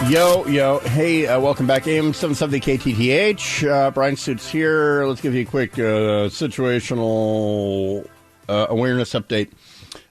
Yo. Hey, welcome back. AM 770 KTTH. Brian Suits here. Let's give you a quick situational awareness update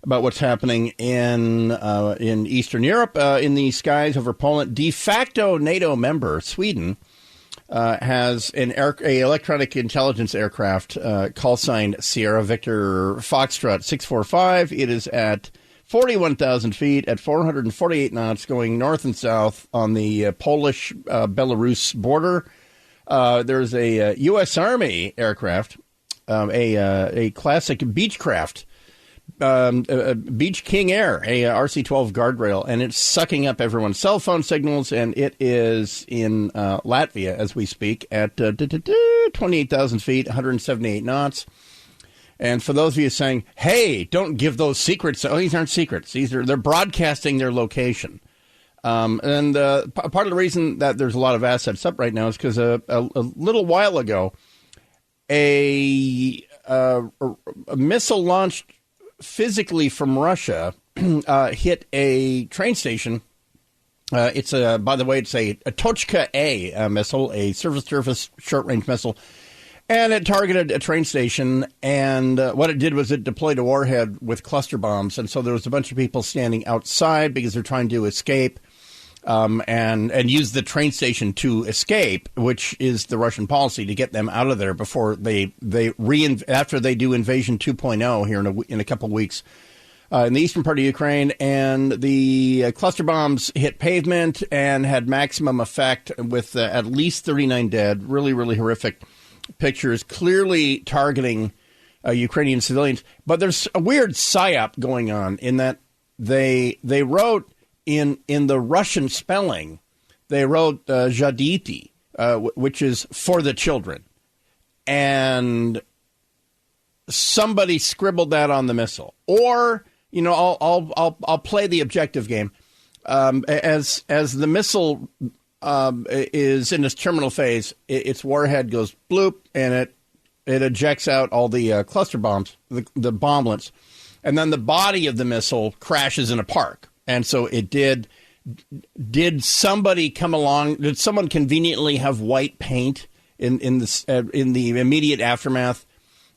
about what's happening in Eastern Europe, in the skies over Poland. De facto NATO member, Sweden, has a electronic intelligence aircraft call sign Sierra Victor Foxtrot 645. It is at 41,000 feet at 448 knots going north and south on the Polish-Belarus border. There's a U.S. Army aircraft, a classic Beechcraft, Beech King Air, a RC-12 guardrail, and it's sucking up everyone's cell phone signals, and it is in Latvia as we speak at 28,000 feet, 178 knots. And for those of you saying, hey, don't give those secrets. Oh, these aren't secrets. They're broadcasting their location. And part of the reason that there's a lot of assets up right now is because a little while ago, a missile launched physically from Russia hit a train station. By the way, it's a Tochka A missile, a surface-to-surface short-range missile. And it targeted a train station, and what it did was it deployed a warhead with cluster bombs. And so there was a bunch of people standing outside because they're trying to escape and use the train station to escape, which is the Russian policy, to get them out of there before after they do Invasion 2.0 here in a couple of weeks in the eastern part of Ukraine. And the cluster bombs hit pavement and had maximum effect with at least 39 dead. Really, really horrific pictures, clearly targeting Ukrainian civilians. But there's a weird psyop going on in that they wrote in the Russian spelling, they wrote Zhaditi, which is for the children. And somebody scribbled that on the missile. Or, I'll play the objective game. As the missile is in its terminal phase, its warhead goes bloop, and it ejects out all the cluster bombs, the bomblets, and then the body of the missile crashes in a park. And so it did. Did somebody come along? Did someone conveniently have white paint in the immediate aftermath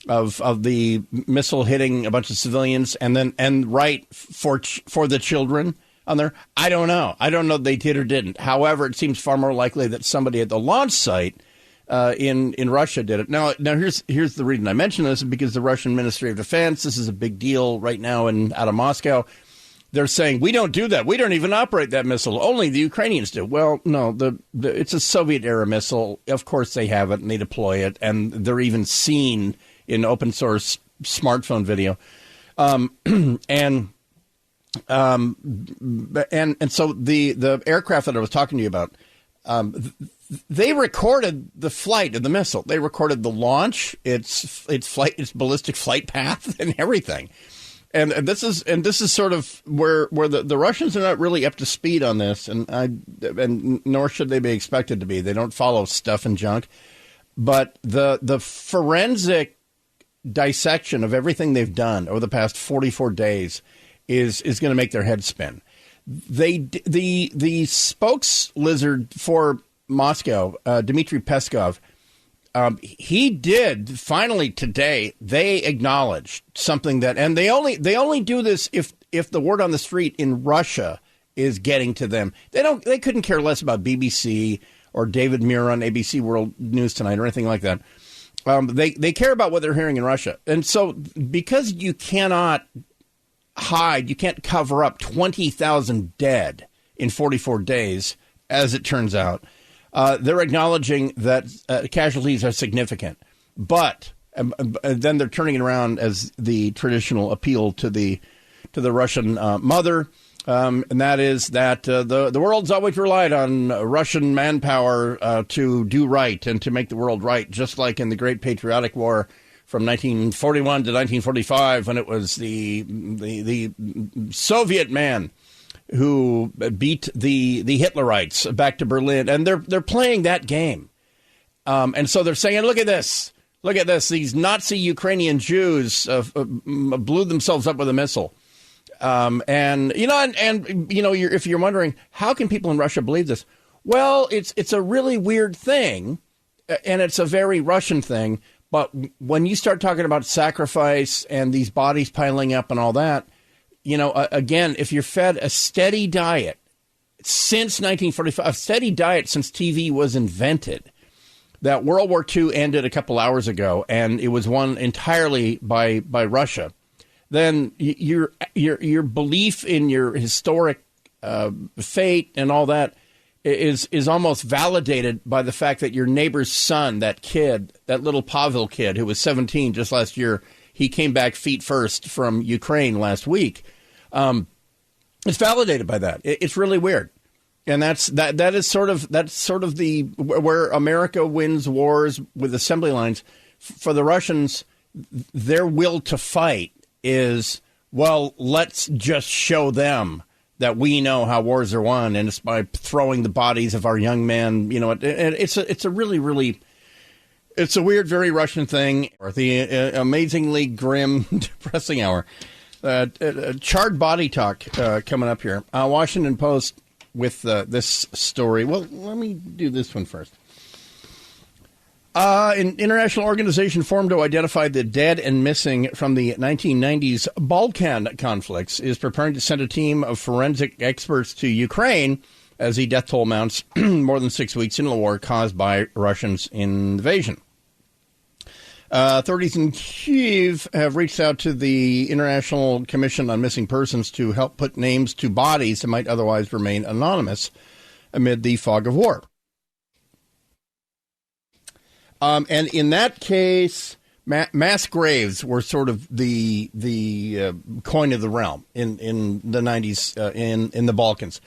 of the missile hitting a bunch of civilians, and write for the children on there? I don't know. I don't know if they did or didn't. However, it seems far more likely that somebody at the launch site in Russia did it. Now here's the reason I mention this, because the Russian Ministry of Defense, this is a big deal right now out of Moscow. They're saying, we don't do that. We don't even operate that missile. Only the Ukrainians do. Well, no, it's a Soviet-era missile. Of course they have it, and they deploy it, and they're even seen in open source smartphone video. And so the aircraft that I was talking to you about, they recorded the flight of the missile. They recorded the launch, its flight, its ballistic flight path, and everything. And this is sort of where the Russians are not really up to speed on this, and nor should they be expected to be. They don't follow stuff and junk, but the forensic dissection of everything they've done over the past 44 days is going to make their heads spin. The spokes lizard for Moscow, Dmitry Peskov, he did finally today. They acknowledged something and they only do this if the word on the street in Russia is getting to them. They couldn't care less about BBC or David Muir on ABC World News Tonight or anything like that. They care about what they're hearing in Russia. And so because you cannot hide, you can't cover up 20,000 dead in 44 days, as it turns out, they're acknowledging that casualties are significant. But then they're turning it around as the traditional appeal to the Russian mother, and that is that the world's always relied on Russian manpower to do right and to make the world right, just like in the Great Patriotic War from 1941 to 1945, when it was the Soviet man who beat the Hitlerites back to Berlin, and they're playing that game, and so they're saying, look at this, these Nazi Ukrainian Jews blew themselves up with a missile. And if you're wondering, how can people in Russia believe this? Well, it's a really weird thing, and it's a very Russian thing. But when you start talking about sacrifice and these bodies piling up and all that, again, if you're fed a steady diet since 1945, a steady diet since TV was invented, that World War II ended a couple hours ago, and it was won entirely by Russia, then your belief in your historic fate and all that is almost validated by the fact that your neighbor's son, that kid, that little Pavel kid who was 17 just last year, he came back feet first from Ukraine last week. It's validated by that. It's really weird. And that's sort of the where America wins wars with assembly lines. For the Russians, their will to fight is, well, let's just show them that we know how wars are won, and it's by throwing the bodies of our young men. It's a really, really, it's a weird, very Russian thing. The amazingly grim, depressing hour. Charred body talk coming up here. Washington Post with this story. Well, let me do this one first. An international organization formed to identify the dead and missing from the 1990s Balkan conflicts is preparing to send a team of forensic experts to Ukraine as the death toll mounts more than 6 weeks into the war caused by Russians' invasion. Authorities in Kyiv have reached out to the International Commission on Missing Persons to help put names to bodies that might otherwise remain anonymous amid the fog of war. And in that case, mass graves were sort of the coin of the realm in the 90s in the Balkans.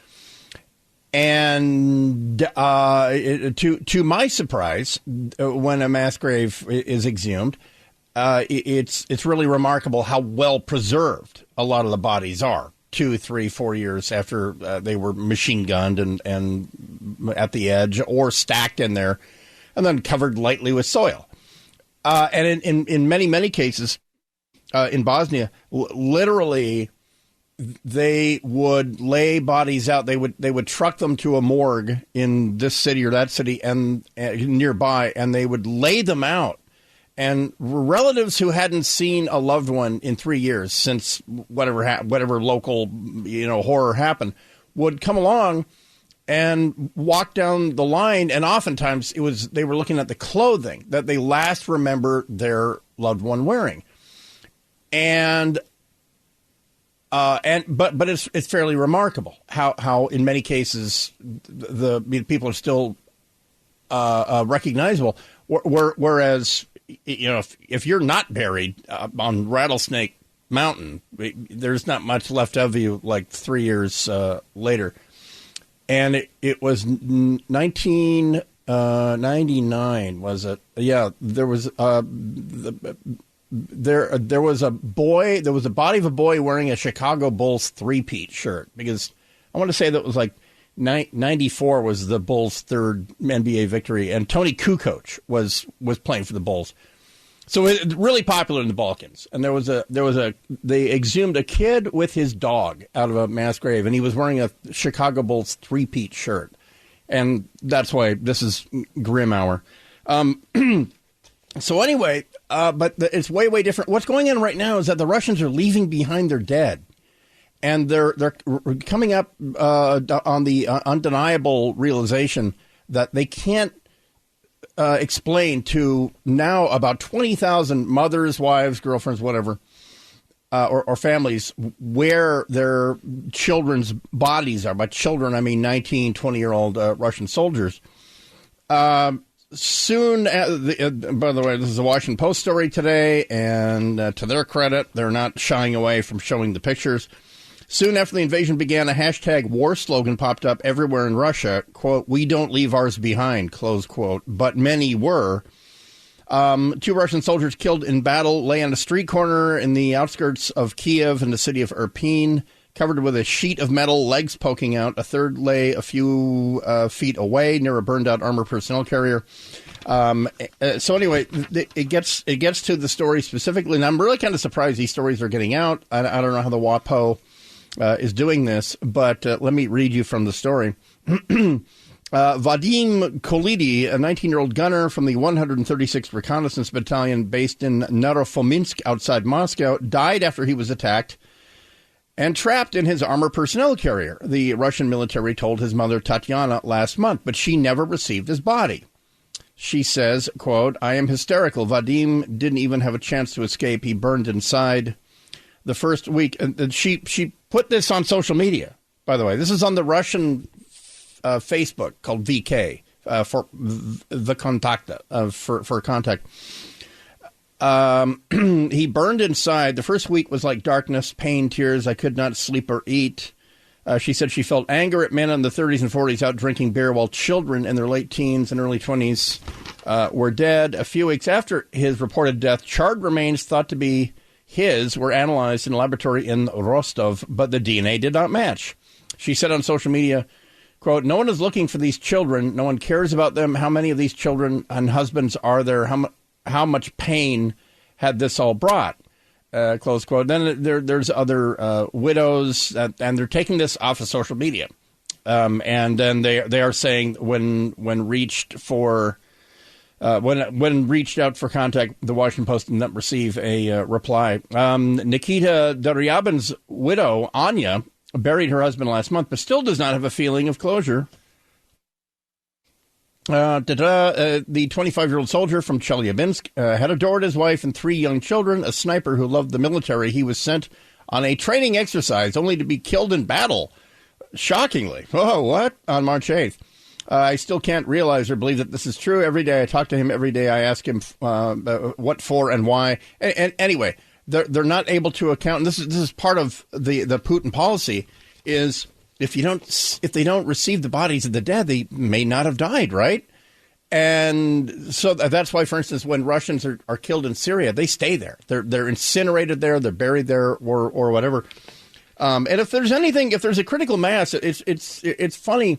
And to my surprise, when a mass grave is exhumed, it's really remarkable how well preserved a lot of the bodies are 2, 3, 4 years after they were machine gunned and at the edge or stacked in there and then covered lightly with soil. And in many, many cases in Bosnia, literally, they would lay bodies out. They would truck them to a morgue in this city or that city and nearby, and they would lay them out. And relatives who hadn't seen a loved one in 3 years since whatever local horror happened would come along and walk down the line. And oftentimes they were looking at the clothing that they last remember their loved one wearing, but it's fairly remarkable how in many cases the people are still recognizable. Whereas if you're not buried on Rattlesnake Mountain, there's not much left of you like 3 years later. And it was 1999, was it? Yeah, there was There was a body of a boy wearing a Chicago Bulls three-peat shirt, because I want to say that was like 94 was the Bulls' third NBA victory, and Tony Kukoc was playing for the Bulls. So it really popular in the Balkans. And they exhumed a kid with his dog out of a mass grave, and he was wearing a Chicago Bulls three-peat shirt. And that's why this is grim hour. So anyway, but it's way, way different. What's going on right now is that the Russians are leaving behind their dead. And they're coming up on the undeniable realization that they can't explain to now about 20,000 mothers, wives, girlfriends, whatever, or families where their children's bodies are. By children, I mean 19, 20-year-old Russian soldiers. Soon, by the way, this is a Washington Post story today, and to their credit, they're not shying away from showing the pictures. Soon after the invasion began, a hashtag war slogan popped up everywhere in Russia, quote, "We don't leave ours behind," close quote, but many were. 2 Russian soldiers killed in battle lay on a street corner in the outskirts of Kiev in the city of Irpin, covered with a sheet of metal, legs poking out. A third lay a few feet away near a burned-out armored personnel carrier. So anyway, it gets to the story specifically, and I'm really kind of surprised these stories are getting out. I don't know how the WAPO is doing this. But let me read you from the story. Vadim Kolidi, a 19-year-old gunner from the 136th Reconnaissance Battalion based in Narofominsk outside Moscow, died after he was attacked and trapped in his armor personnel carrier, the Russian military told his mother Tatiana last month, but she never received his body. She says, quote, "I am hysterical. Vadim didn't even have a chance to escape. He burned inside the first week." And she put this on social media, by the way. This is on the Russian Facebook called VK for the contact for contact. He burned inside. The first week was like darkness, pain, tears. I could not sleep or eat. She said she felt anger at men in the 30s and 40s out drinking beer while children in their late teens and early 20s were dead. A few weeks after his reported death, charred remains thought to be his were analyzed in a laboratory in Rostov, but the DNA did not match. She said on social media, quote, "No one is looking for these children. No one cares about them. How many of these children and husbands are there? How much pain had this all brought?" Close quote. Then there's other widows, and they're taking this off of social media. And then they are saying when reached out for contact, the Washington Post did not receive a reply. Nikita Daryabin's widow, Anya, buried her husband last month, but still does not have a feeling of closure. The 25-year-old soldier from Chelyabinsk had adored his wife and 3 young children, a sniper who loved the military. He was sent on a training exercise only to be killed in battle. Shockingly. Oh, what? On March 8th. I still can't realize or believe that this is true. Every day I talk to him. Every day I ask him what for and why. And anyway, they're not able to account. And this is part of the Putin policy is if they don't receive the bodies of the dead, they may not have died, right? And so that's why, for instance, when Russians are killed in Syria, they stay there. They're incinerated there, they're buried there, or whatever. And if there's a critical mass, it's funny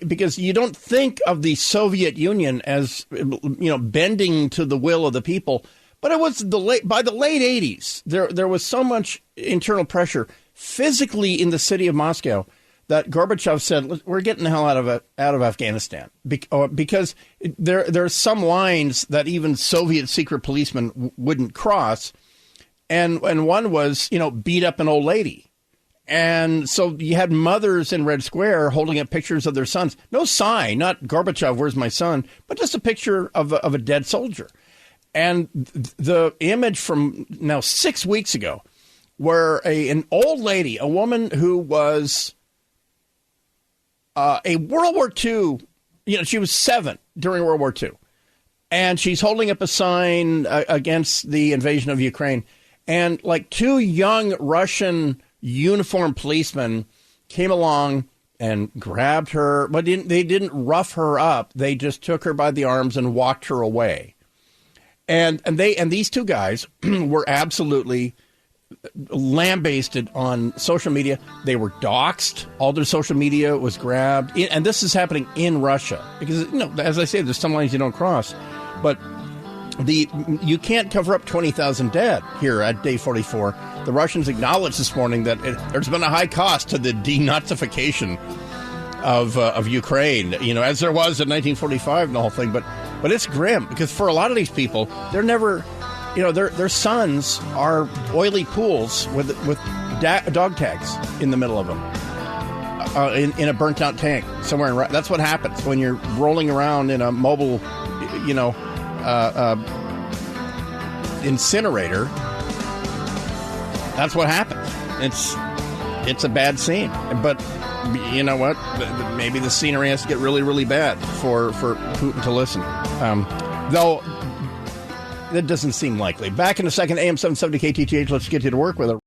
because you don't think of the Soviet Union as bending to the will of the people, but it was by the late 80s. There was so much internal pressure physically in the city of Moscow that Gorbachev said, "We're getting the hell out of Afghanistan," because there are some lines that even Soviet secret policemen wouldn't cross, and one was beat up an old lady, and so you had mothers in Red Square holding up pictures of their sons, no sign, not Gorbachev, where's my son, but just a picture of a dead soldier, and the image from now 6 weeks ago, where an old lady, a woman who was a World War II, she was 7 during World War II, and she's holding up a sign against the invasion of Ukraine, and like 2 young Russian uniformed policemen came along and grabbed her, but they didn't rough her up. They just took her by the arms and walked her away, and these 2 guys were absolutely lambasted on social media. They were doxxed. All their social media was grabbed. And this is happening in Russia because, as I say, there's some lines you don't cross. But you can't cover up 20,000 dead here at day 44. The Russians acknowledged this morning that there's been a high cost to the denazification of Ukraine, as there was in 1945 and the whole thing. But it's grim because for a lot of these people, they're never... their sons are oily pools with dog tags in the middle of them, in a burnt out tank somewhere. That's what happens when you're rolling around in a mobile, incinerator. That's what happens. It's a bad scene, but you know what? Maybe the scenery has to get really, really bad for Putin to listen. Though. That doesn't seem likely. Back in a second, AM 770 KTTH. Let's get you to work with it.